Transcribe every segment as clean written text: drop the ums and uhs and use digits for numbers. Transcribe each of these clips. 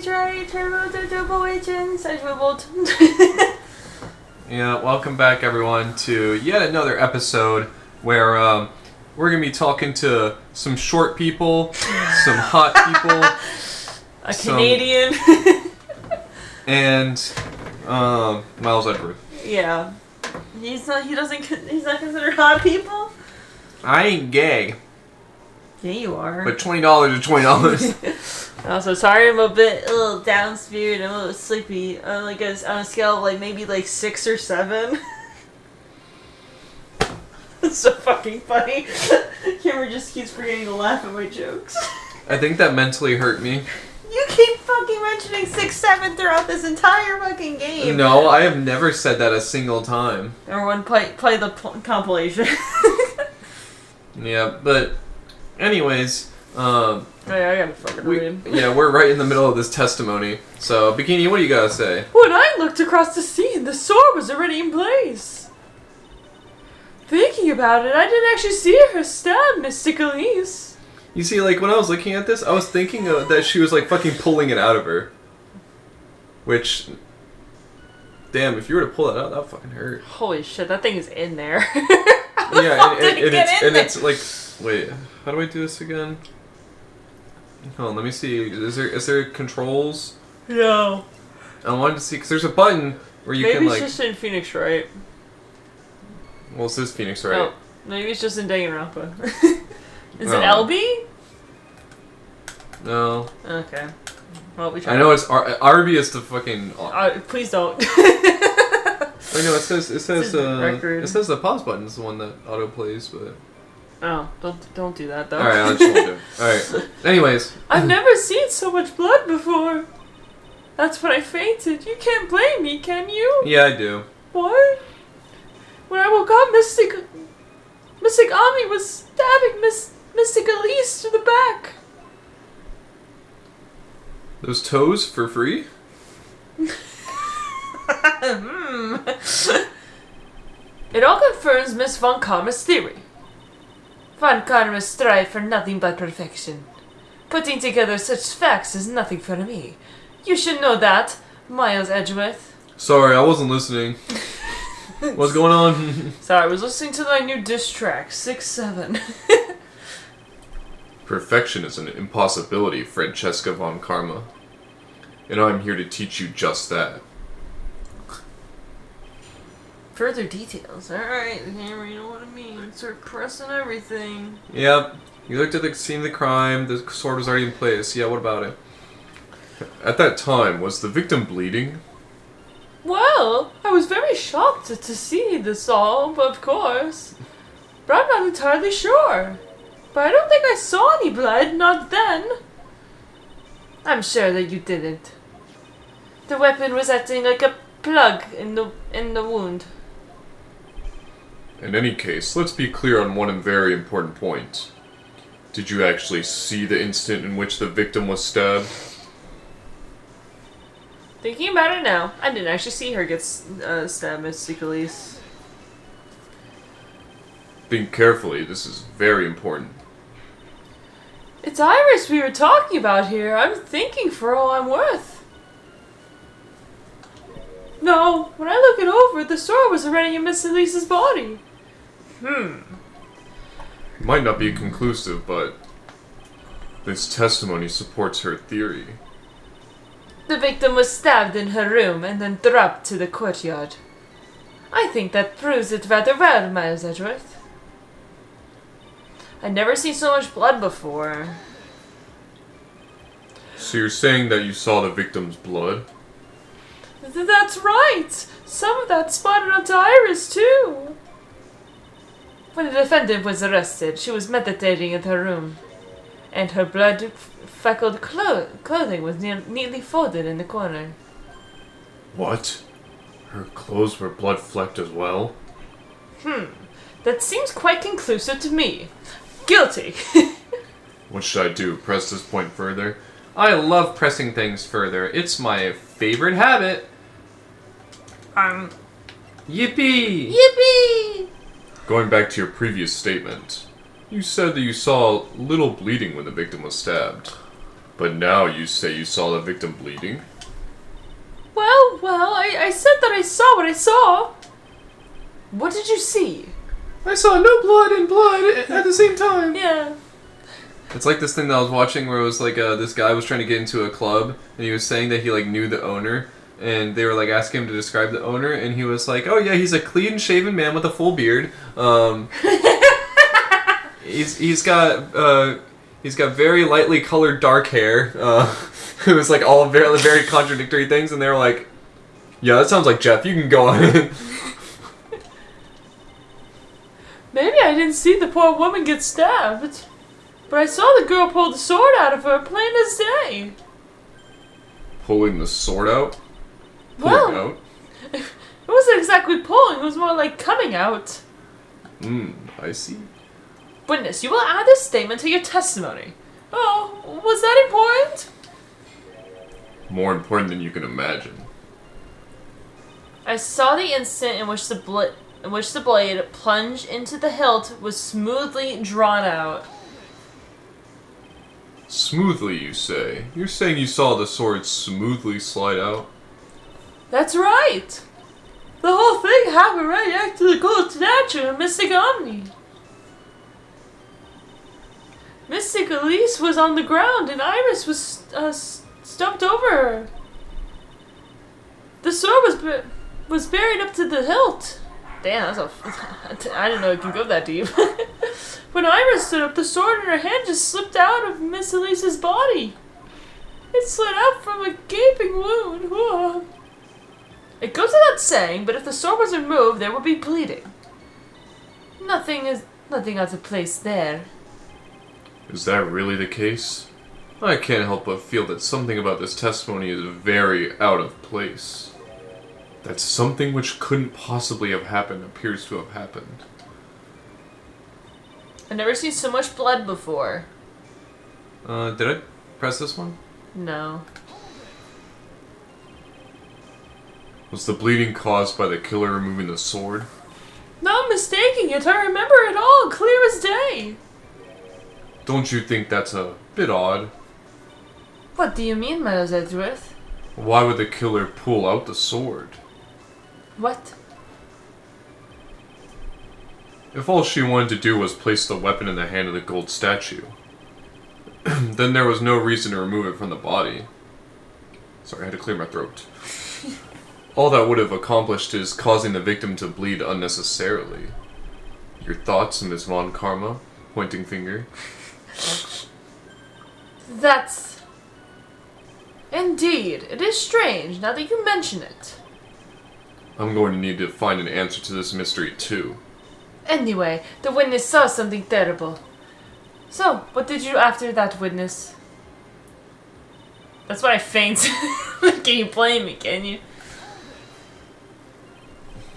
Tribulations, Yeah, welcome back everyone to yet another episode where we're going to be talking to some short people, some hot people, a Canadian, and Miles Edward. Yeah. He's not considered hot people? I ain't gay. Yeah, you are. But $20 is $20. Also, sorry, I'm a little down spirited. I'm a little sleepy. On a scale of maybe 6 or 7. It's so fucking funny. Cameron just keeps forgetting to laugh at my jokes. I think that mentally hurt me. You keep fucking mentioning 6, 7 throughout this entire fucking game. No, I have never said that a single time. Everyone play the compilation. Yeah, but anyways, I gotta fucking read. Yeah, we're right in the middle of this testimony. So, Bikini, what do you gotta say? When I looked across the scene, the sword was already in place. Thinking about it, I didn't actually see her stab Mystic Elise. You see, when I was looking at this, I was thinking that she was, fucking pulling it out of her. Which, damn, if you were to pull it out, that would fucking hurt. Holy shit, that thing is in there. Yeah, it's wait, how do I do this again? Hold on, let me see. Is there controls? No. I wanted to see, because there's a button where you can, Maybe it's just in Phoenix, right? Well, it says Phoenix, right? Oh, maybe it's just in Danganronpa. Is it LB? No. Okay. Well, we tried. I know it's RB is the fucking. Please don't. Wait, no, it says it says the pause button is the one that auto plays, but. Oh, don't do that though. All right, I just won't do it. All right. Anyways. I've never seen so much blood before. That's when I fainted. You can't blame me, can you? Yeah, I do. What? When I woke up, Mystic Ami was stabbing Mystic Elise to the back. Those toes for free? It all confirms Miss Von Karma's theory. Von Karma strive for nothing but perfection. Putting together such facts is nothing for me. You should know that, Miles Edgeworth. Sorry, I wasn't listening. What's going on? Sorry, I was listening to my new diss track, 6-7. Perfection is an impossibility, Francesca Von Karma. And I'm here to teach you just that. Further details. Alright, Hammer, you know what I mean. Start pressing everything. Yep. You looked at the scene of the crime, the sword was already in place. Yeah, what about it? At that time, was the victim bleeding? Well, I was very shocked to see this all, of course. But I'm not entirely sure. But I don't think I saw any blood, not then. I'm sure that you didn't. The weapon was acting like a plug in the wound. In any case, let's be clear on one very important point. Did you actually see the instant in which the victim was stabbed? Thinking about it now, I didn't actually see her get stabbed, Miss Elise. Think carefully, this is very important. It's Iris we were talking about here. I'm thinking for all I'm worth. No, when I look it over, the sword was already in Miss Elise's body. Might not be conclusive, but this testimony supports her theory. The victim was stabbed in her room and then dropped to the courtyard. I think that proves it rather well, Miles Edgeworth. I'd never seen so much blood before. So you're saying that you saw the victim's blood? That's right! Some of that spotted onto Iris, too! When the defendant was arrested, she was meditating in her room, and her blood-fleckled clothing was neatly folded in the corner. What? Her clothes were blood-flecked as well? That seems quite conclusive to me. Guilty! What should I do? Press this point further? I love pressing things further. It's my favorite habit. Yippee! Yippee! Going back to your previous statement, you said that you saw little bleeding when the victim was stabbed. But now you say you saw the victim bleeding? Well, I said that I saw what I saw. What did you see? I saw no blood and blood at the same time. Yeah. It's like this thing that I was watching where it was like this guy was trying to get into a club and he was saying that he like knew the owner and they were like asking him to describe the owner and he was like, oh yeah, he's a clean shaven man with a full beard. He's got very lightly colored dark hair. It was like all very, very contradictory things and they were like, yeah, that sounds like Jeff, you can go on in. Maybe I didn't see the poor woman get stabbed. But I saw the girl pull the sword out of her, plain as day. Pulling the sword out? Well, out? It wasn't exactly pulling, it was more like coming out. I see. Witness, you will add this statement to your testimony. Oh, was that important? More important than you can imagine. I saw the instant in which the blade plunged into the hilt was smoothly drawn out. Smoothly, you say? You're saying you saw the sword smoothly slide out? That's right. The whole thing happened right next to the gold statue of Mystic Omni. Mystic Elise was on the ground and Iris was stumped over her. The sword was buried up to the hilt. Damn, I didn't know it can go that deep. When Iris stood up, the sword in her hand just slipped out of Miss Elise's body. It slid out from a gaping wound. Whoa. It goes without saying, but if the sword was removed, there would be bleeding. Nothing out of place there. Is that really the case? I can't help but feel that something about this testimony is very out of place. That something which couldn't possibly have happened appears to have happened. I've never seen so much blood before. Did I press this one? No. Was the bleeding caused by the killer removing the sword? Not mistaking it, I remember it all, clear as day. Don't you think that's a bit odd? What do you mean, Miles Edgeworth? Why would the killer pull out the sword? What? If all she wanted to do was place the weapon in the hand of the gold statue, then there was no reason to remove it from the body. Sorry, I had to clear my throat. All that would have accomplished is causing the victim to bleed unnecessarily. Your thoughts, Miss Von Karma? Pointing finger. That's... Indeed, it is strange, now that you mention it. I'm going to need to find an answer to this mystery, too. Anyway, the witness saw something terrible. So, what did you do after that, witness? That's why I faint. Can you blame me, can you?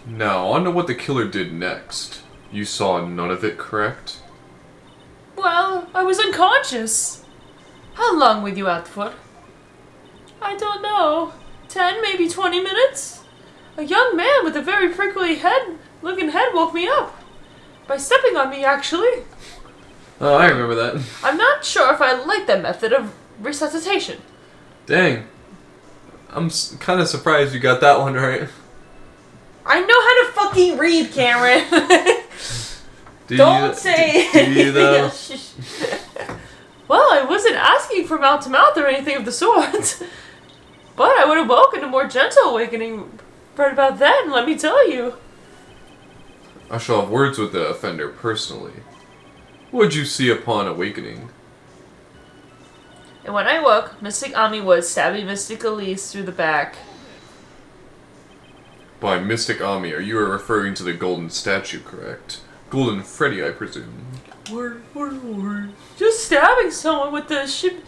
Now, on to what the killer did next. You saw none of it, correct? Well, I was unconscious. How long were you out for? I don't know. 10, maybe 20 minutes? A young man with a very prickly looking head woke me up. By stepping on me, actually. Oh, I remember that. I'm not sure if I like that method of resuscitation. Dang. I'm kind of surprised you got that one right. I know how to fucking read, Cameron. Don't say do you though? Well, I wasn't asking for mouth to mouth or anything of the sort. But I would have welcomed a more gentle awakening right about then, let me tell you. I shall have words with the offender personally. What'd you see upon awakening? And when I woke, Mystic Ami was stabbing Mystic Elise through the back. By Mystic Ami, are you referring to the golden statue, correct? Golden Freddy, I presume. Word. Just stabbing someone with the Shiba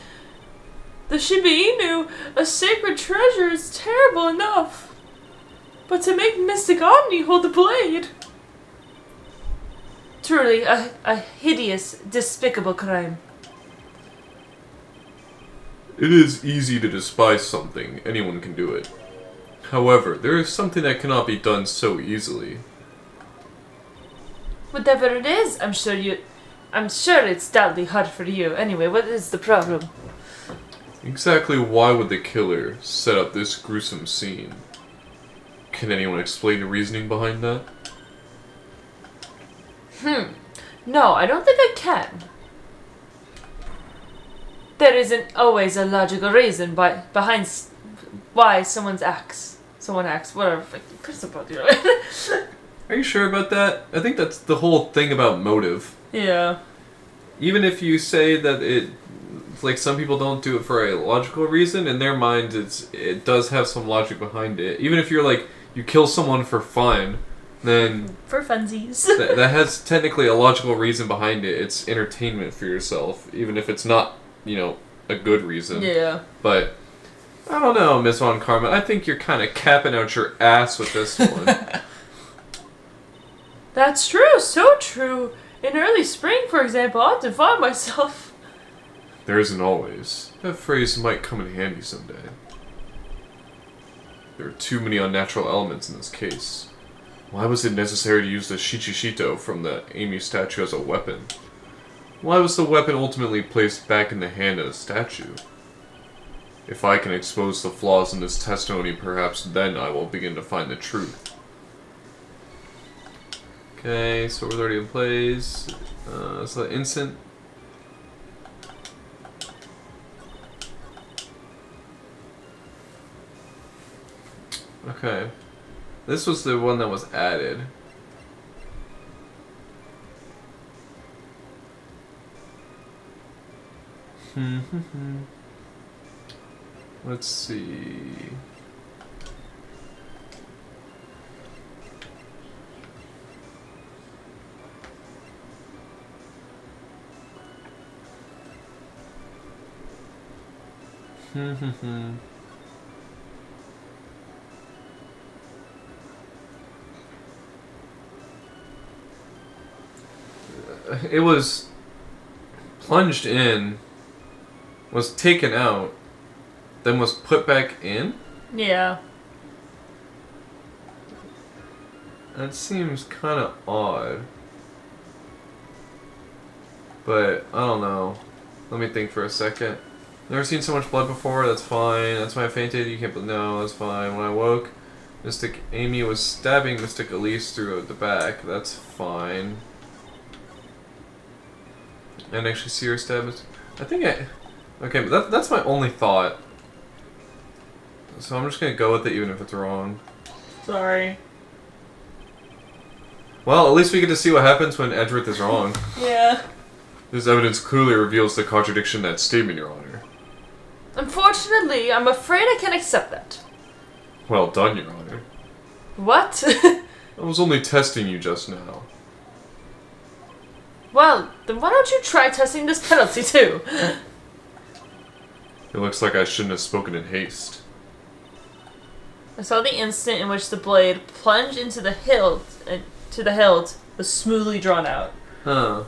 Inu, a sacred treasure, is terrible enough. But to make Mystic Omni hold the blade... Truly, a hideous, despicable crime. It is easy to despise something. Anyone can do it. However, there is something that cannot be done so easily. Whatever it is, I'm sure it's doubly hard for you. Anyway, what is the problem? Exactly why would the killer set up this gruesome scene? Can anyone explain the reasoning behind that? No, I don't think I can. There isn't always a logical reason behind why someone acts, whatever. Are you sure about that? I think that's the whole thing about motive. Yeah. Even if you say that like some people don't do it for a logical reason, in their mind it does have some logic behind it. Even if you're like, you kill someone for fun, then for funsies. that has technically a logical reason behind it. It's entertainment for yourself, even if it's not, a good reason. Yeah. But I don't know, Miss Von Karma. I think you're kind of capping out your ass with this one. That's true. So true. In early spring, for example, I often find myself. There isn't always. That phrase might come in handy someday. There are too many unnatural elements in this case. Why was it necessary to use the Shichishito from the Amy statue as a weapon? Why was the weapon ultimately placed back in the hand of the statue? If I can expose the flaws in this testimony, perhaps then I will begin to find the truth. Okay, so we're already in place. So the instant. Okay. This was the one that was added. Let's see. It was plunged in, was taken out, then was put back in? Yeah. That seems kind of odd. But, I don't know. Let me think for a second. Never seen so much blood before, that's fine. That's why I fainted, you can't, no, that's fine. When I woke, Mystic Amy was stabbing Mystic Elise through the back, that's fine. And actually see her stab. Okay, but that's my only thought. So I'm just gonna go with it even if it's wrong. Sorry. Well, at least we get to see what happens when Edgeworth is wrong. Yeah. This evidence clearly reveals the contradiction in that statement, Your Honor. Unfortunately, I'm afraid I can't accept that. Well done, Your Honor. What? I was only testing you just now. Well, then why don't you try testing this penalty too? It looks like I shouldn't have spoken in haste. I saw the instant in which the blade plunged into the hilt, was smoothly drawn out. Huh.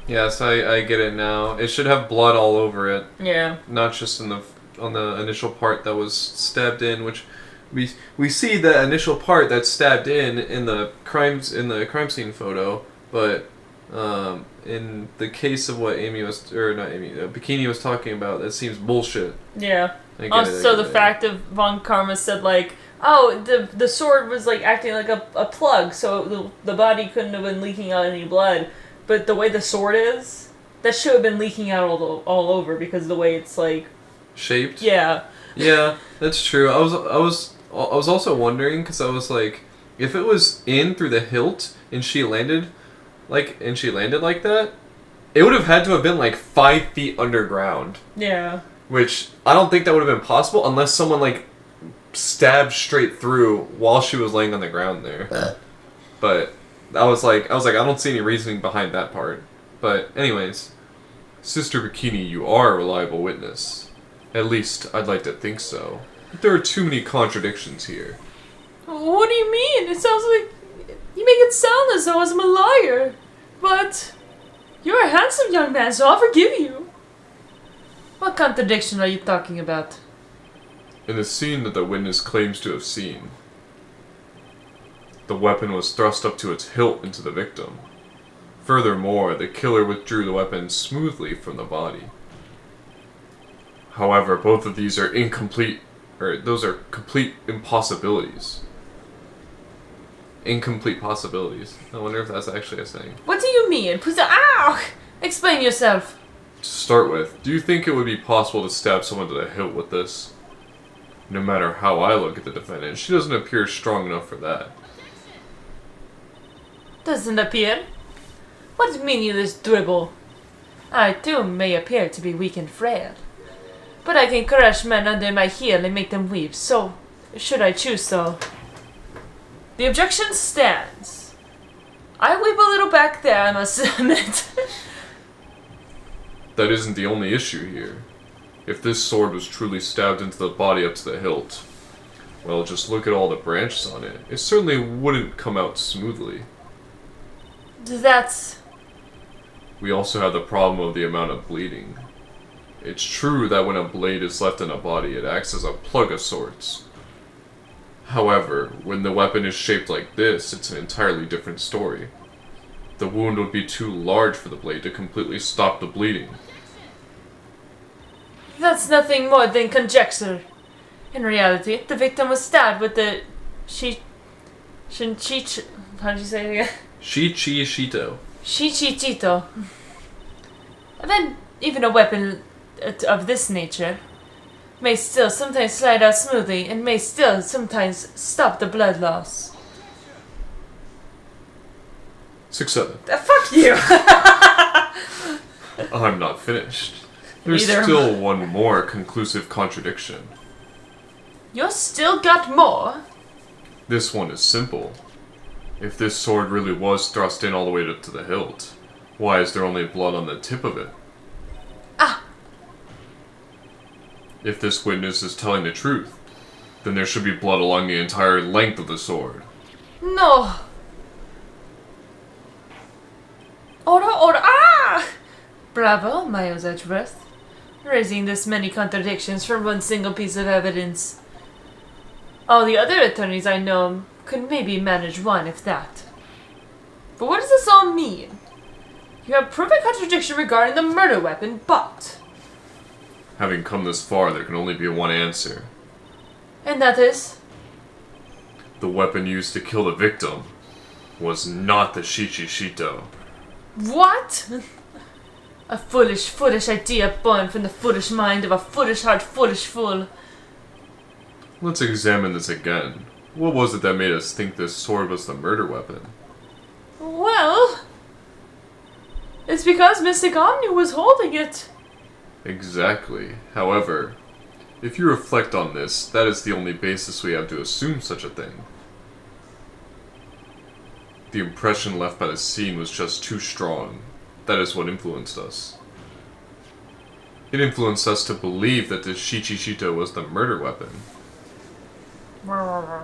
Yes, I get it now. It should have blood all over it. Yeah. Not just on the initial part that was stabbed in, which we see the initial part that's stabbed in the crime scene photo, but in the case of what Bikini was talking about, that seems bullshit. Yeah. Also, the fact of Von Karma said like, oh, the sword was like acting like a plug, so the body couldn't have been leaking out any blood. But the way the sword is, that should have been leaking out all over because of the way it's like shaped. Yeah. Yeah, that's true. I was also wondering because I was like, if it was in through the hilt and she landed like that, it would have had to have been like 5 feet underground. Yeah. Which I don't think that would have been possible unless someone like stabbed straight through while she was laying on the ground there. But I was like, I don't see any reasoning behind that part. But anyways, Sister Bikini, you are a reliable witness. At least I'd like to think so. But there are too many contradictions here. What do you mean? It sounds like you make it sound as though I'm a liar. But you're a handsome young man, so I'll forgive you. What contradiction are you talking about? In the scene that the witness claims to have seen, the weapon was thrust up to its hilt into the victim. Furthermore, the killer withdrew the weapon smoothly from the body. However, both of these are incomplete, or those are complete impossibilities. Incomplete possibilities. I wonder if that's actually a saying. What do you mean? Ow! Explain yourself. To start with, do you think it would be possible to stab someone to the hilt with this? No matter how I look at the defendant, she doesn't appear strong enough for that. Doesn't appear? What meaningless dribble? I too may appear to be weak and frail, but I can crush men under my heel and make them weep, so should I choose so. The objection stands. I weep a little back there, I must admit. That isn't the only issue here. If this sword was truly stabbed into the body up to the hilt, well, just look at all the branches on it. It certainly wouldn't come out smoothly. That's... We also have the problem of the amount of bleeding. It's true that when a blade is left in a body, it acts as a plug of sorts. However, when the weapon is shaped like this, it's an entirely different story. The wound would be too large for the blade to completely stop the bleeding. That's nothing more than conjecture. In reality, the victim was stabbed with the... How did you say it again? Shichishito. Shichichito. And then, even a weapon of this nature may still sometimes slide out smoothly and may still sometimes stop the blood loss. 6-7. Fuck you! I'm not finished. There's Either. still one more conclusive contradiction. You still got more? This one is simple. If this sword really was thrust in all the way up to the hilt, why is there only blood on the tip of it? Ah! If this witness is telling the truth, then there should be blood along the entire length of the sword. No! Ora! Ah! Bravo, Miles Edgeworth. Raising this many contradictions from one single piece of evidence. All the other attorneys I know could maybe manage one, if that. But what does this all mean? You have proven contradiction regarding the murder weapon, but... Having come this far, there can only be one answer. And that is? The weapon used to kill the victim was not the Shichishito. What? A foolish idea born from the foolish mind of a foolish heart, foolish fool. Let's examine this again. What was it that made us think this sword was the murder weapon? Well... It's because Mystic Omni was holding it. Exactly. However, if you reflect on this, that is the only basis we have to assume such a thing. The impression left by the scene was just too strong. That is what influenced us. It influenced us to believe that this Shichishito was the murder weapon. Ora!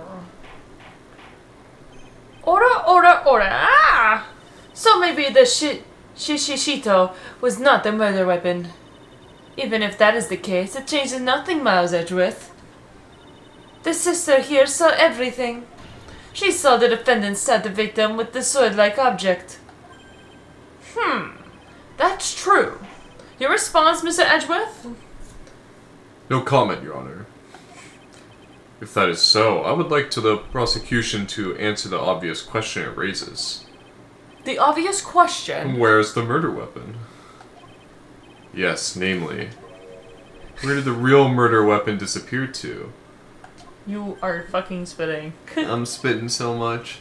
Ah! So maybe the Shishito was not the murder weapon. Even if that is the case, it changes nothing, Miles Edgeworth. The sister here saw everything. She saw the defendant stab the victim with the sword-like object. That's true. Your response, Mr. Edgeworth? No comment, Your Honor. If that is so, I would like the prosecution to answer the obvious question it raises. The obvious question? Where is the murder weapon? Yes, namely, where did the real murder weapon disappear to? You are fucking spitting. I'm spitting so much.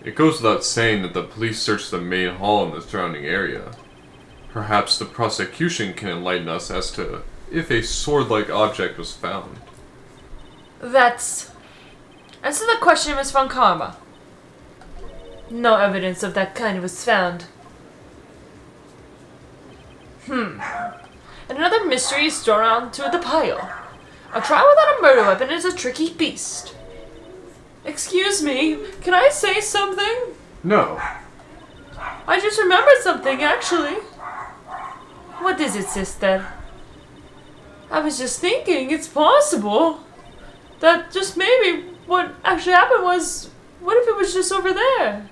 It goes without saying that the police searched the main hall and the surrounding area. Perhaps the prosecution can enlighten us as to if a sword-like object was found. That's... Answer the question, Miss Von Karma. No evidence of that kind was found. And another mystery is thrown onto the pile. A trial without a murder weapon is a tricky beast. Excuse me, can I say something? No. I just remembered something, actually. What is it, sister? I was just thinking it's possible that just maybe what actually happened was, what if it was just over there?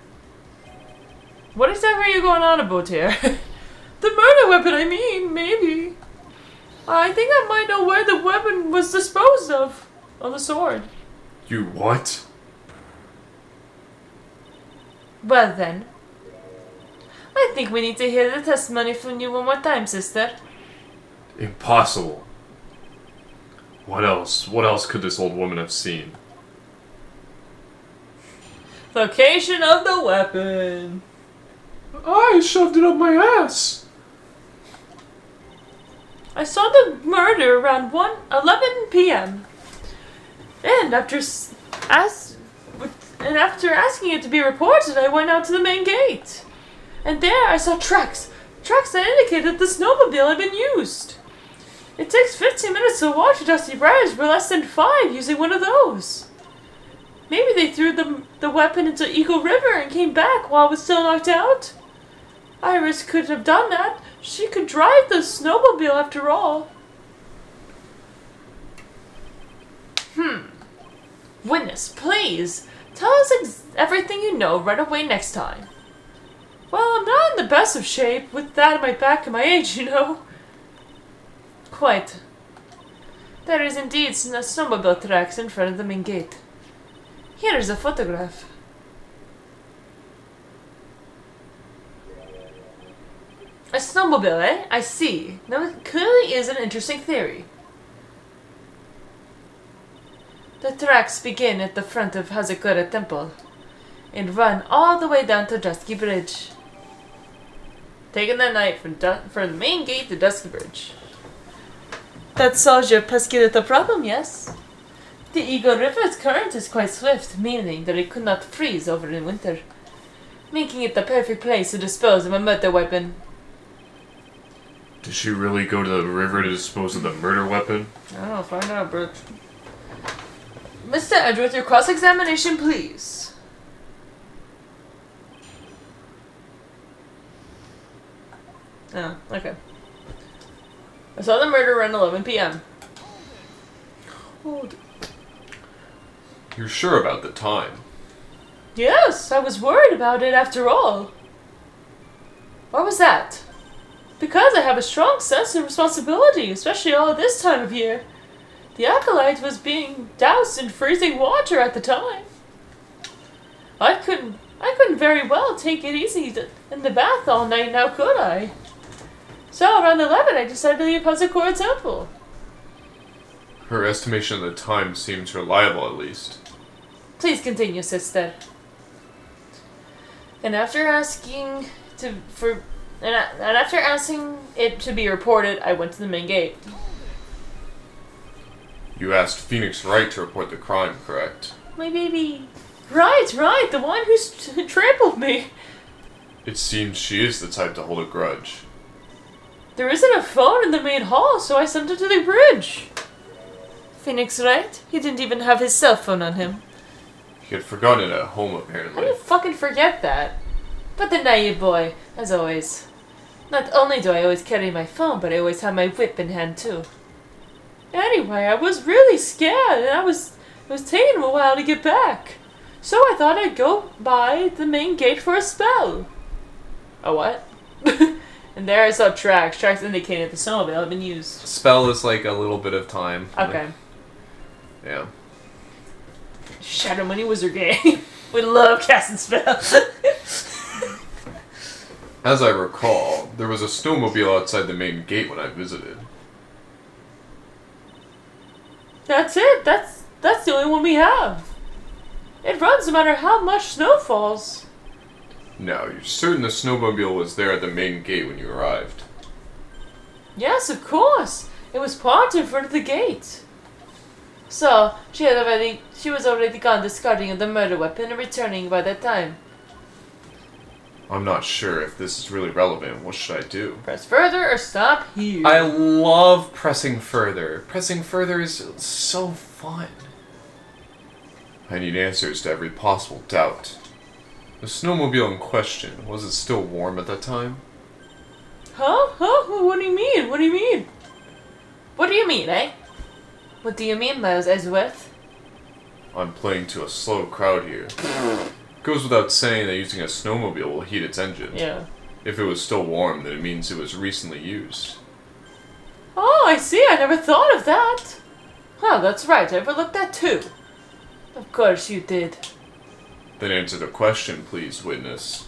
What exactly are you going on about here? The murder weapon, I mean, maybe. I think I might know where the weapon was disposed of. On the sword. You what? Well then. I think we need to hear the testimony from you one more time, sister. Impossible. What else? What else could this old woman have seen? Location of the weapon. I shoved it up my ass. I saw the murder around 11 p.m. And after asking it to be reported, I went out to the main gate. And there I saw tracks. Tracks that indicated the snowmobile had been used. It takes 15 minutes to walk to Dusty Briars, but less than 5 using one of those. Maybe they threw the weapon into Eagle River and came back while it was still knocked out. Iris could have done that. She could drive the snowmobile after all. Witness, please, tell us everything you know right away next time. Well, I'm not in the best of shape with that at my back and my age, you know. Quite. There is indeed snowmobile tracks in front of the main gate. Here is a photograph. A snowmobile, eh? I see. Now it clearly is an interesting theory. The tracks begin at the front of Hazakura Temple and run all the way down to Dusky Bridge. Taking the night from the main gate to Dusky Bridge. That solves your pesky little problem, yes? The Eagle River's current is quite swift, meaning that it could not freeze over in winter, making it the perfect place to dispose of a murder weapon. Did she really go to the river to dispose of the murder weapon? I don't know, find out, Bert. Mr. Edgeworth, your cross-examination, please. Oh, okay. I saw the murder around 11 p.m. Oh, you're sure about the time? Yes, I was worried about it after all. Why was that? Because I have a strong sense of responsibility, especially all this time of year. The acolyte was being doused in freezing water at the time. I couldn't very well take it easy in the bath all night now, could I? So around 11 I decided to leave Hazakura Temple. Her estimation of the time seems reliable, at least. Please continue, sister. And after asking it to be reported, I went to the main gate. You asked Phoenix Wright to report the crime, correct? My baby. Right, the one who trampled me. It seems she is the type to hold a grudge. There isn't a phone in the main hall, so I sent it to the bridge. Phoenix Wright? He didn't even have his cell phone on him. He had forgotten it at home, I apparently. didn't fucking forget that. But the naive boy, as always. Not only do I always carry my phone, but I always have my whip in hand too. Anyway, I was really scared, and it was taking a while to get back. So I thought I'd go by the main gate for a spell. A what? And there I saw tracks. Tracks indicated the snowmobile had been used. Spell is like a little bit of time. Okay. Yeah. Shadow Money Wizard game. We love casting spells. As I recall, there was a snowmobile outside the main gate when I visited. That's it. That's the only one we have. It runs no matter how much snow falls. Now, you're certain the snowmobile was there at the main gate when you arrived? Yes, of course. It was parked in front of the gate. So, she was already gone discarding of the murder weapon and returning by that time. I'm not sure if this is really relevant. What should I do? Press further or stop here. I love pressing further. Pressing further is so fun. I need answers to every possible doubt. The snowmobile in question, was it still warm at that time? Huh? What do you mean? What do you mean? What do you mean, eh? What do you mean, Miles Edgeworth? I'm playing to a slow crowd here. Goes without saying that using a snowmobile will heat its engine. Yeah. If it was still warm, then it means it was recently used. Oh, I see, I never thought of that. Huh, that's right, I overlooked that too. Of course you did. Then answer the question, please, witness.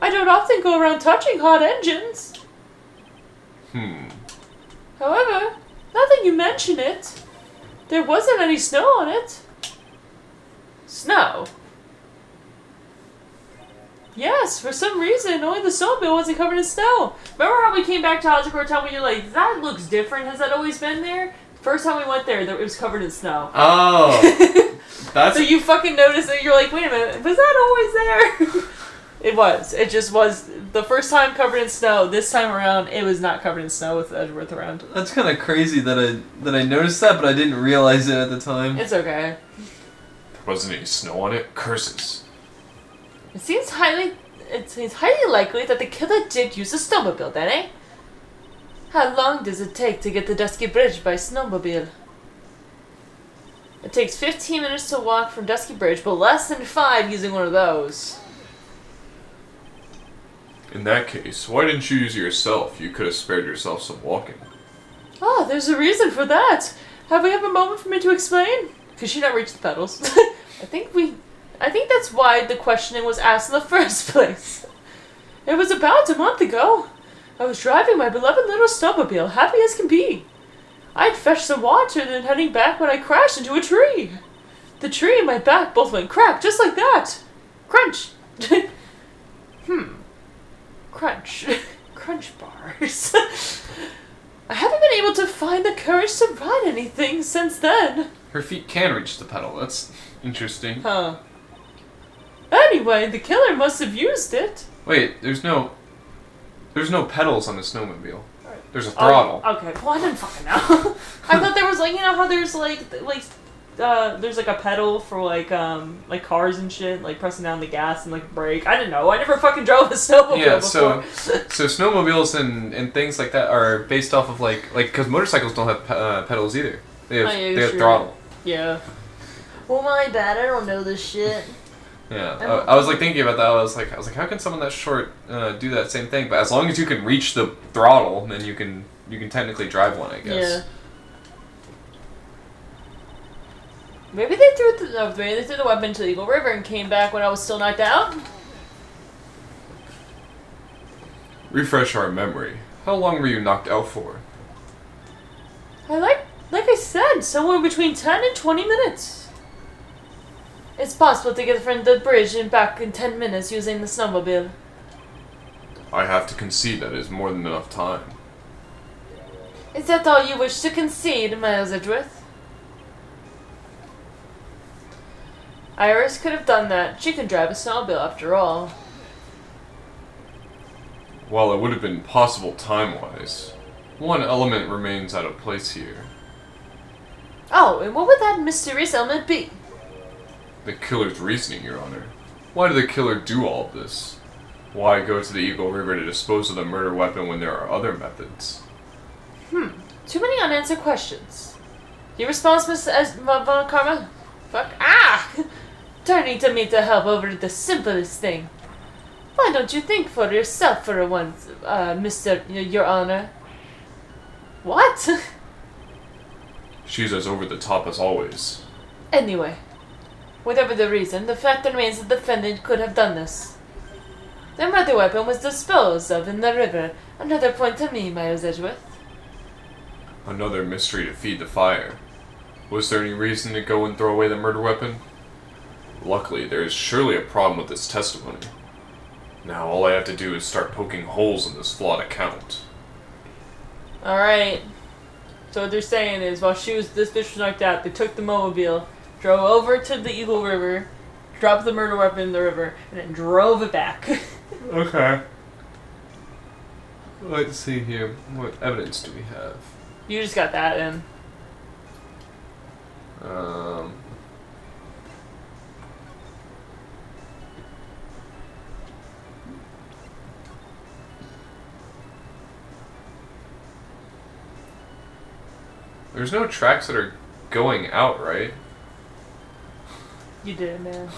I don't often go around touching hot engines. However, now that you mention it, there wasn't any snow on it. Snow? Yes, for some reason, only the snowmobile wasn't covered in snow. Remember how we came back to Housing Hotel and you're like, that looks different, has that always been there? First time we went there, it was covered in snow. Oh! That's... So you fucking noticed it, you're like, wait a minute, was that always there? It was. It just was the first time covered in snow. This time around, it was not covered in snow with Edgeworth around. That's kind of crazy that I noticed that, but I didn't realize it at the time. It's okay. There wasn't any snow on it? Curses. It seems highly likely that the killer did use a snowmobile then, eh? How long does it take to get to Dusky Bridge by snowmobile? It takes 15 minutes to walk from Dusky Bridge, but less than 5 using one of those. In that case, why didn't you use it yourself? You could have spared yourself some walking. Oh, there's a reason for that. Have we have a moment for me to explain? Could she not reach the pedals? I think that's why the questioning was asked in the first place. It was about a month ago. I was driving my beloved little snowmobile, happy as can be. I'd fetched some water and then heading back when I crashed into a tree. The tree and my back both went crack, just like that. Crunch. Crunch. Crunch bars. I haven't been able to find the courage to ride anything since then. Her feet can reach the pedal. That's interesting. Huh. Anyway, the killer must have used it. Wait, there's no pedals on the snowmobile. There's a throttle. Okay, well I didn't fucking know. I thought there was like, you know how there's there's like a pedal for like cars and shit, like pressing down the gas and like brake. I didn't know. I never fucking drove a snowmobile before. so snowmobiles and things like that are based off of like because motorcycles don't have pedals either. They have throttle. Yeah. Well, my bad. I don't know this shit. Yeah, I was like thinking about that. I was like, how can someone that short do that same thing? But as long as you can reach the throttle, then you can technically drive one, I guess. Yeah. Maybe they threw the weapon into the Eagle River and came back when I was still knocked out. Refresh our memory. How long were you knocked out for? Like I said, somewhere between 10 and 20 minutes. It's possible to get from the bridge and back in 10 minutes using the snowmobile. I have to concede that is more than enough time. Is that all you wish to concede, Miles Edgeworth? Iris could have done that. She can drive a snowmobile after all. While it would have been possible time-wise, one element remains out of place here. Oh, and what would that mysterious element be? The killer's reasoning, Your Honor. Why did the killer do all of this? Why go to the Eagle River to dispose of the murder weapon when there are other methods? Too many unanswered questions. Your response, Miss Von Karma? Fuck. Ah! Turning to me to help over the simplest thing. Why don't you think for yourself for once, Your Honor? What? She's as over the top as always. Anyway, whatever the reason, the fact remains the defendant could have done this. The murder weapon was disposed of in the river. Another point to me, Miles Edgeworth. Another mystery to feed the fire. Was there any reason to go and throw away the murder weapon? Luckily, there is surely a problem with this testimony. Now all I have to do is start poking holes in this flawed account. Alright. So what they're saying is, while this bitch was knocked out, they took the mobile, drove over to the Eagle River, dropped the murder weapon in the river, and then drove it back. Okay. Let's see here. What evidence do we have? You just got that in. There's no tracks that are going out, right? You did it, man.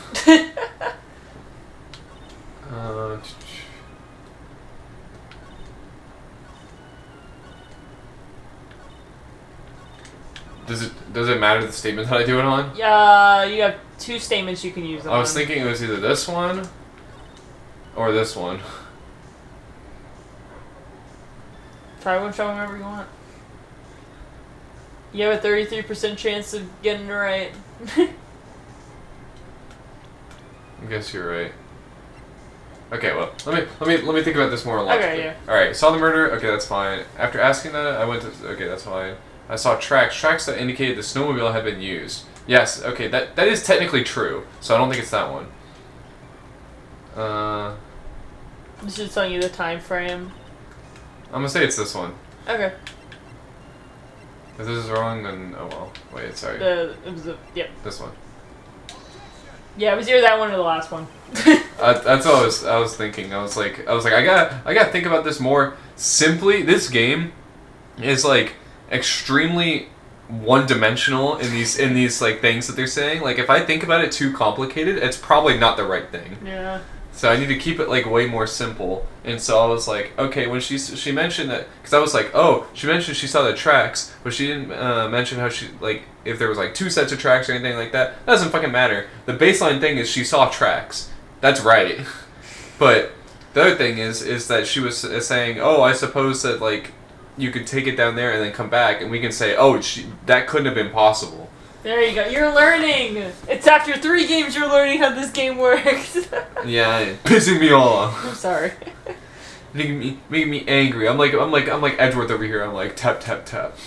Does it matter the statement that I do it on? Yeah, you have 2 statements you can use. I was thinking it was either this one or this one. Try whatever you want. You have a 33% chance of getting it right. I guess you're right. Okay, well, let me think about this more logically. Okay, yeah. All right, saw the murder. Okay, that's fine. After asking that, I went to. Okay, that's fine. I saw tracks that indicated the snowmobile had been used. Yes, okay, that is technically true. So I don't think it's that one. This is telling you the time frame. I'm gonna say it's this one. Okay. If this is wrong, then oh well. Wait, sorry. Yep. This one. Yeah, it was either that one or the last one. That's what I was thinking. I was like, I gotta think about this more simply. This game is like extremely one-dimensional in these like things that they're saying. Like if I think about it too complicated, it's probably not the right thing. Yeah. So I need to keep it like way more simple. And so I was like, okay, when she mentioned that, because I was like, oh, she mentioned she saw the tracks, but she didn't mention how she like if there was like 2 sets of tracks or anything like that. That doesn't fucking matter. The baseline thing is she saw tracks. That's right. But the other thing is that she was saying, oh, I suppose that like you could take it down there and then come back, and we can say, oh, that couldn't have been possible. There you go. You're learning. It's after 3 games you're learning how this game works. Yeah, it's pissing me off. I'm sorry. Making me angry. I'm like Edgeworth over here. I'm like tap tap tap.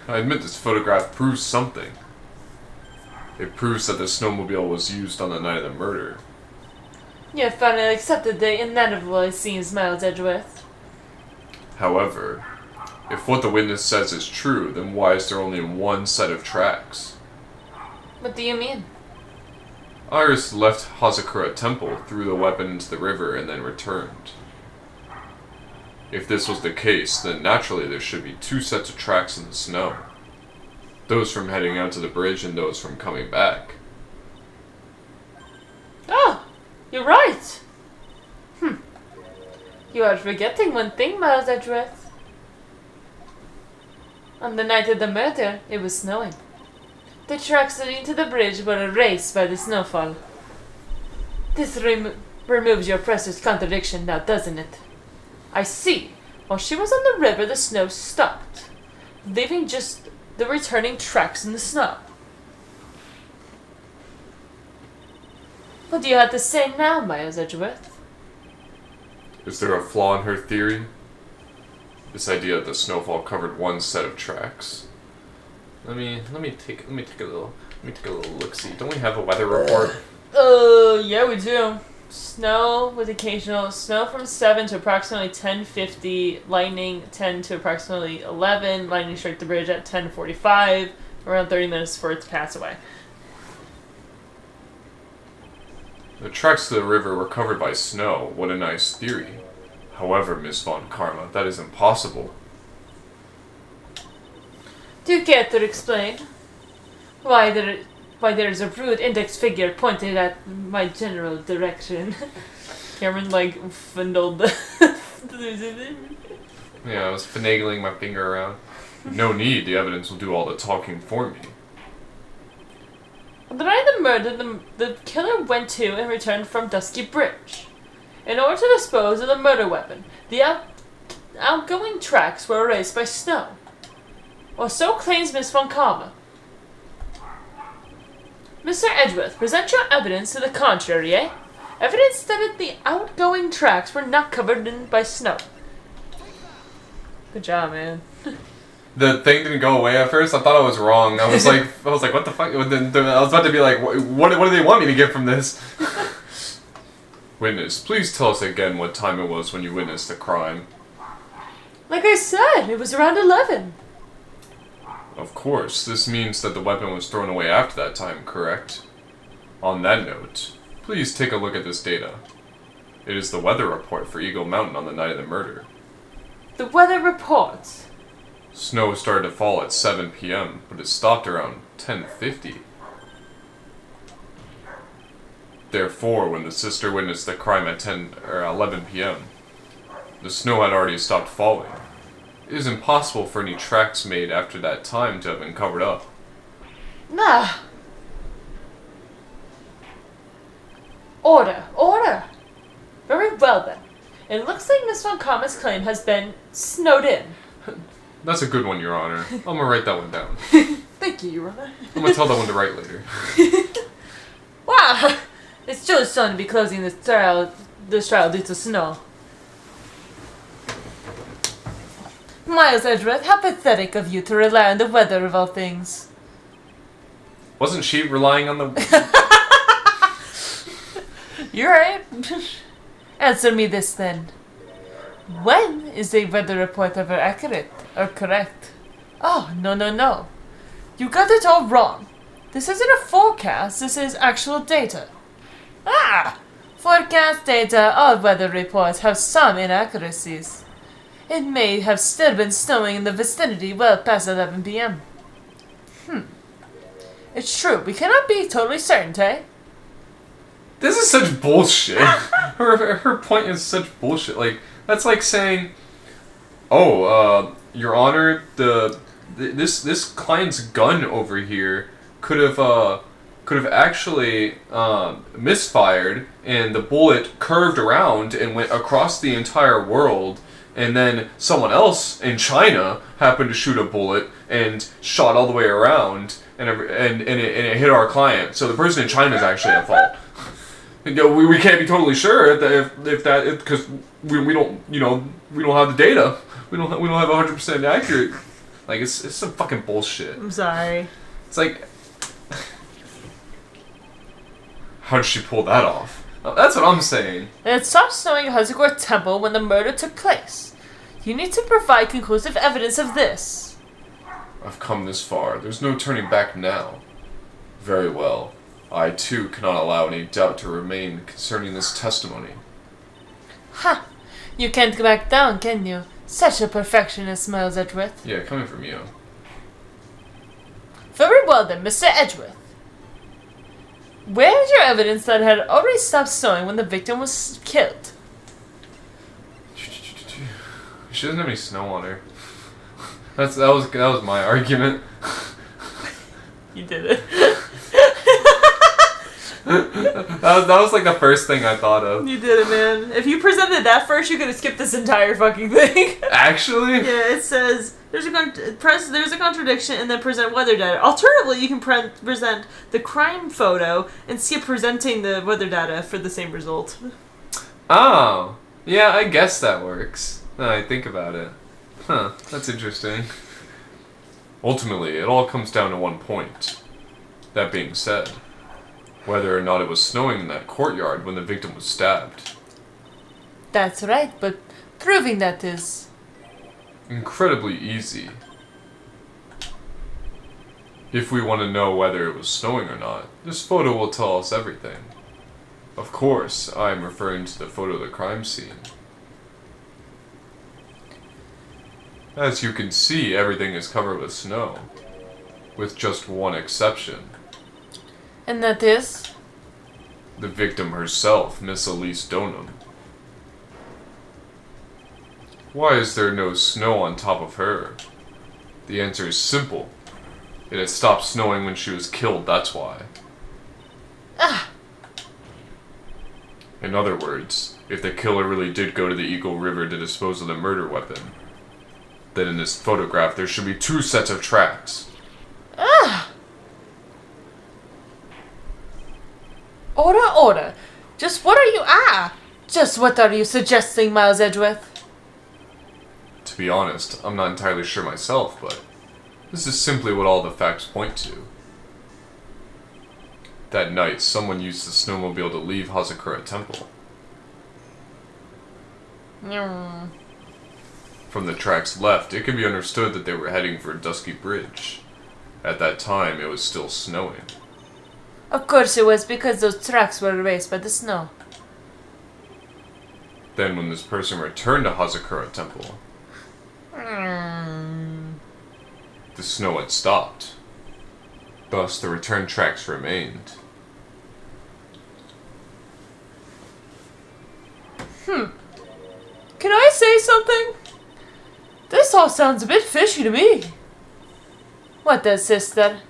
I admit this photograph proves something. It proves that the snowmobile was used on the night of the murder. You have finally accepted the inevitable, it seems, Miles Edgeworth. However, if what the witness says is true, then why is there only 1 set of tracks? What do you mean? Iris left Hazakura Temple, threw the weapon into the river, and then returned. If this was the case, then naturally there should be 2 sets of tracks in the snow. Those from heading out to the bridge and those from coming back. Oh, you're right. You are forgetting one thing, Miles Edgeworth. On the night of the murder, it was snowing. The tracks leading to the bridge were erased by the snowfall. This removes your pressure's contradiction now, doesn't it? I see. While she was on the river, the snow stopped, leaving just the returning tracks in the snow. What do you have to say now, Miles Edgeworth? Is there a flaw in her theory? This idea that the snowfall covered 1 set of tracks. Let me take a little look-see. Don't we have a weather report? Yeah, we do. Snow with occasional snow from 7 to approximately 10:50, lightning 10 to approximately 11, lightning struck the bridge at 10:45, around 30 minutes for it to pass away. The tracks to the river were covered by snow. What a nice theory. However, Miss Von Karma, that is impossible. Do you care to explain why there's a rude index figure pointed at my general direction? Cameron findled the Yeah, I was finagling my finger around. No need, the evidence will do all the talking for me. On the night of the murder, the killer went to and returned from Dusky Bridge. In order to dispose of the murder weapon, the outgoing tracks were erased by snow. Or so claims Miss Von Karma. Mr. Edgeworth, present your evidence to the contrary, eh? Evidence that the outgoing tracks were not covered by snow. Good job, man. The thing didn't go away at first. I thought I was wrong. I was like, what the fuck? I was about to be like, what do they want me to get from this? Witness, please tell us again what time it was when you witnessed the crime. Like I said, it was around 11. Of course, this means that the weapon was thrown away after that time, correct? On that note, please take a look at this data. It is the weather report for Eagle Mountain on the night of the murder. The weather report. Snow started to fall at 7 p.m., but it stopped around 10:50. Therefore, when the sister witnessed the crime at 10 or 11 p.m., the snow had already stopped falling. it is impossible for any tracks made after that time to have been covered up. Nah. Order, order. Very well then. It looks like Miss Von Karma's claim has been snowed in. That's a good one, Your Honor. I'm gonna write that one down. Thank you, Your Honor. I'm gonna tell that one to Wright later. Wow. It's still fun to be closing this trial due to snow. Miles Edgeworth, how pathetic of you to rely on the weather of all things. Wasn't she relying on the... You're right. Answer me this then. When is a weather report ever accurate or correct? Oh, no. You got it all wrong. This isn't a forecast, this is actual data. Forecast data, all weather reports have some inaccuracies. It may have still been snowing in the vicinity well past 11 p.m. It's true, we cannot be totally certain, eh? This is such bullshit. Her point is such bullshit. Like, that's like saying, oh, Your Honor, this client's gun over here could have actually misfired, and the bullet curved around and went across the entire world, and then someone else in China happened to shoot a bullet and shot all the way around, and it hit our client. So the person in China is actually at fault. You know, we can't be totally sure if that because we don't have the data. We don't have 100% accurate. Like it's some fucking bullshit. I'm sorry. It's like, how did she pull that off? That's what I'm saying. It stopped snowing at Hazagor Temple when the murder took place. You need to provide conclusive evidence of this. I've come this far. There's no turning back now. Very well. I, too, cannot allow any doubt to remain concerning this testimony. Ha! You can't go back down, can you? Such a perfectionist, Miles Edgeworth. Yeah, coming from you. Very well then, Mr. Edgeworth. Where is your evidence that it had already stopped snowing when the victim was killed? She doesn't have any snow on her. That was my argument. You did it. that was like the first thing I thought of. You did it, man. If you presented that first, you could have skipped this entire fucking thing. Actually? Yeah, it says there's a contradiction and then present weather data. Alternatively, you can present the crime photo and skip presenting the weather data for the same result. Oh. Yeah, I guess that works. Now I think about it. Huh, that's interesting. Ultimately, it all comes down to one point. That being said, whether or not it was snowing in that courtyard when the victim was stabbed. That's right, but proving that is incredibly easy. If we want to know whether it was snowing or not, this photo will tell us everything. Of course, I am referring to the photo of the crime scene. As you can see, everything is covered with snow, with just one exception. And that is? The victim herself, Miss Elise Donham. Why is there no snow on top of her? The answer is simple. It had stopped snowing when she was killed, that's why. In other words, if the killer really did go to the Eagle River to dispose of the murder weapon, then in this photograph there should be two sets of tracks. Order. Just what are you suggesting, Miles Edgeworth? To be honest, I'm not entirely sure myself, but this is simply what all the facts point to. That night, someone used the snowmobile to leave Hazakura Temple. From the tracks left, it can be understood that they were heading for Dusky Bridge. At that time, it was still snowing. Of course it was, because those tracks were erased by the snow. Then when this person returned to Hazakura Temple, the snow had stopped. Thus, the return tracks remained. Can I say something? This all sounds a bit fishy to me. What does, sister?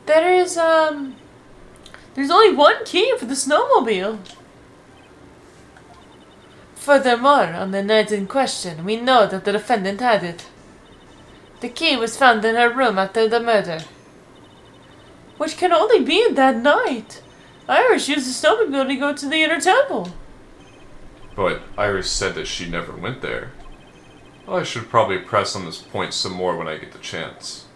There's only one key for the snowmobile. Furthermore, on the night in question, we know that the defendant had it. The key was found in her room after the murder. Which can only be that night. Iris used the snowmobile to go to the inner temple. But Iris said that she never went there. Well, I should probably press on this point some more when I get the chance.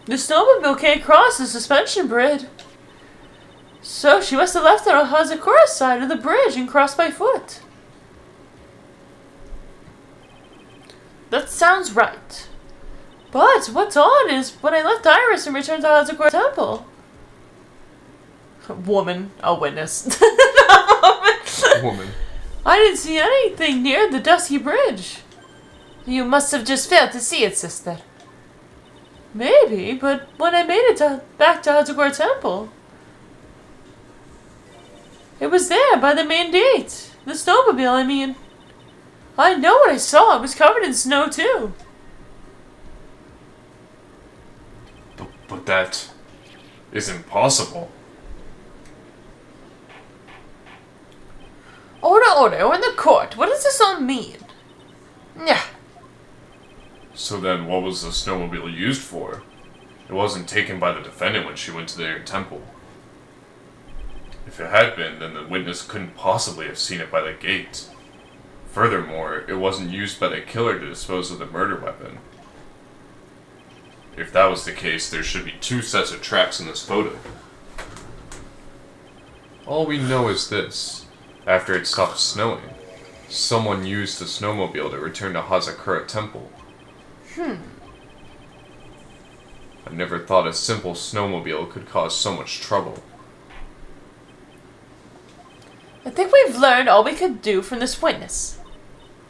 The snowmobile can't cross the suspension bridge. So she must have left it on Hazakura's side of the bridge and crossed by foot. That sounds right. But what's odd is when I left Iris and returned to Hazakura Temple. Woman, a witness. Woman. I didn't see anything near the dusky bridge. You must have just failed to see it, sister. Maybe, but when I made it back to Hazakura Temple, it was there by the main gate. The snowmobile, I mean. I know what I saw. It was covered in snow, too. But that is impossible. Order, we're in the court. What does this all mean? Yeah. So then what was the snowmobile used for? It wasn't taken by the defendant when she went to the inner temple. If it had been, then the witness couldn't possibly have seen it by the gate. Furthermore, it wasn't used by the killer to dispose of the murder weapon. If that was the case, there should be 2 sets of tracks in this photo. All we know is this. After it stopped snowing, someone used the snowmobile to return to Hazakura Temple. I never thought a simple snowmobile could cause so much trouble. I think we've learned all we could do from this witness.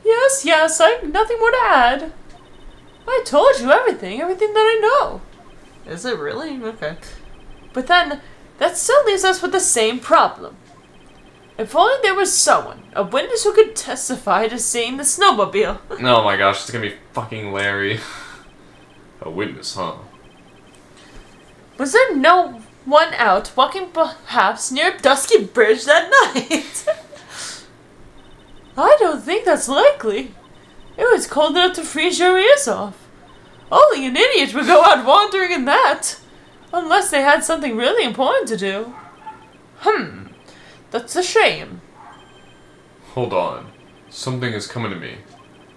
Yes, I have nothing more to add. I told you everything that I know. Is it really? Okay. But then, that still leaves us with the same problem. If only there was someone, a witness who could testify to seeing the snowmobile. Oh my gosh, it's gonna be fucking Larry. A witness, huh? Was there no one out walking perhaps near a dusky bridge that night? I don't think that's likely. It was cold enough to freeze your ears off. Only an idiot would go out wandering in that. Unless they had something really important to do. That's a shame. Hold on. Something is coming to me.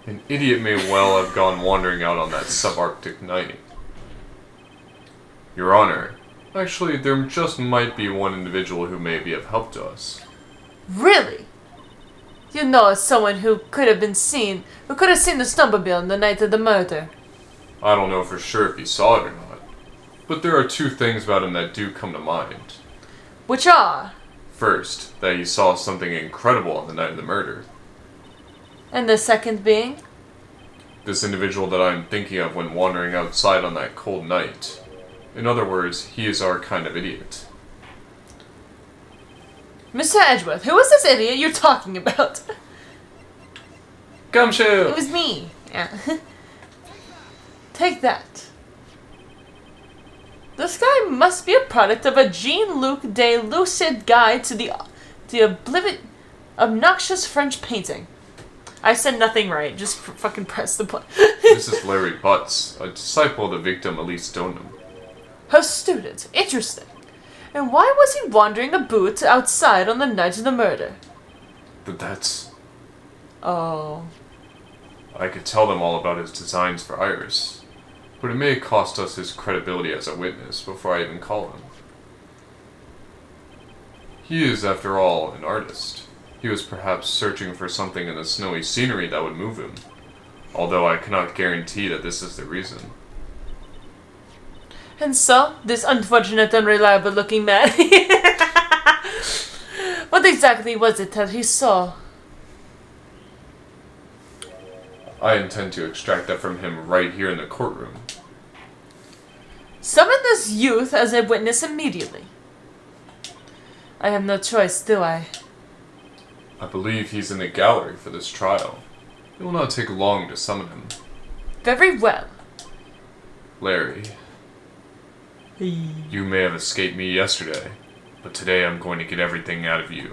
An idiot may well have gone wandering out on that subarctic night. Your Honor, actually, there just might be one individual who may have helped us. Really? You know someone who could have seen the snowmobile on the night of the murder. I don't know for sure if he saw it or not, but there are 2 things about him that do come to mind. Which are? First, that he saw something incredible on the night of the murder. And the second being? This individual that I'm thinking of went wandering outside on that cold night. In other words, he is our kind of idiot. Mr. Edgeworth, who is this idiot you're talking about? Gumshoe! It was me. Yeah. Take that. This guy must be a product of a Jean-Luc de Lucid guide to the obnoxious French painting. I said nothing right. Just fucking press the button. This is Larry Butts, a disciple of the victim Elise Stoneham. Her student. Interesting. And why was he wandering about outside on the night of the murder? That's... Oh. I could tell them all about his designs for Iris, but it may cost us his credibility as a witness before I even call him. He is, after all, an artist. He was perhaps searching for something in the snowy scenery that would move him, although I cannot guarantee that this is the reason. And so, this unfortunate, unreliable-looking man... What exactly was it that he saw? I intend to extract that from him right here in the courtroom. Summon this youth as a witness immediately. I have no choice, do I? I believe he's in the gallery for this trial. It will not take long to summon him. Very well. Larry, you may have escaped me yesterday, but today I'm going to get everything out of you.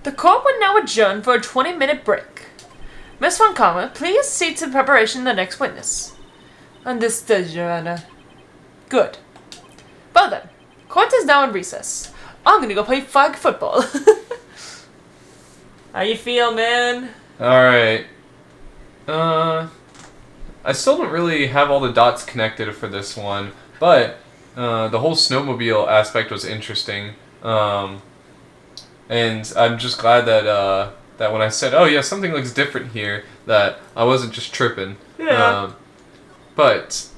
The court will now adjourn for a 20-minute break. Miss Von Karma, please see to the preparation of the next witness. Understood, Your Honor. Good. Well then, court is now in recess. I'm gonna go play flag football. How you feel, man? Alright. I still don't really have all the dots connected for this one, but the whole snowmobile aspect was interesting. And I'm just glad that that when I said, oh yeah, something looks different here, that I wasn't just tripping. Yeah. But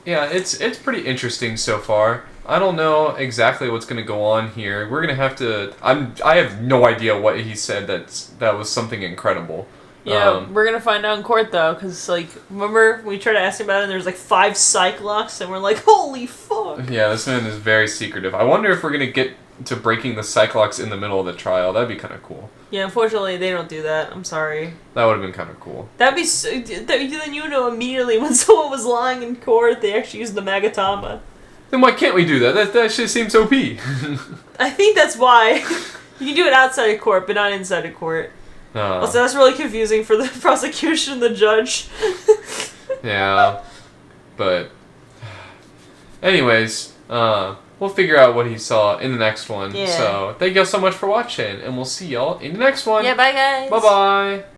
yeah, it's pretty interesting so far. I don't know exactly what's gonna go on here. We're gonna have to. I have no idea what he said. That was something incredible. Yeah, we're gonna find out in court though, because like, remember we tried to ask him about it and there's like 5 Cyclops and we're like, holy fuck. Yeah, this man is very secretive. I wonder if we're gonna get to breaking the Cyclops in the middle of the trial. That'd be kind of cool. Yeah, unfortunately they don't do that. I'm sorry. That would have been kind of cool. That'd be so, then you know immediately when someone was lying in court, they actually used the Magatama. Then why can't we do that? That shit seems OP. I think that's why. You can do it outside of court, but not inside of court. Also, that's really confusing for the prosecution and the judge. Yeah. But anyways, we'll figure out what he saw in the next one. Yeah. So thank y'all so much for watching, and we'll see y'all in the next one. Yeah, bye guys. Bye-bye.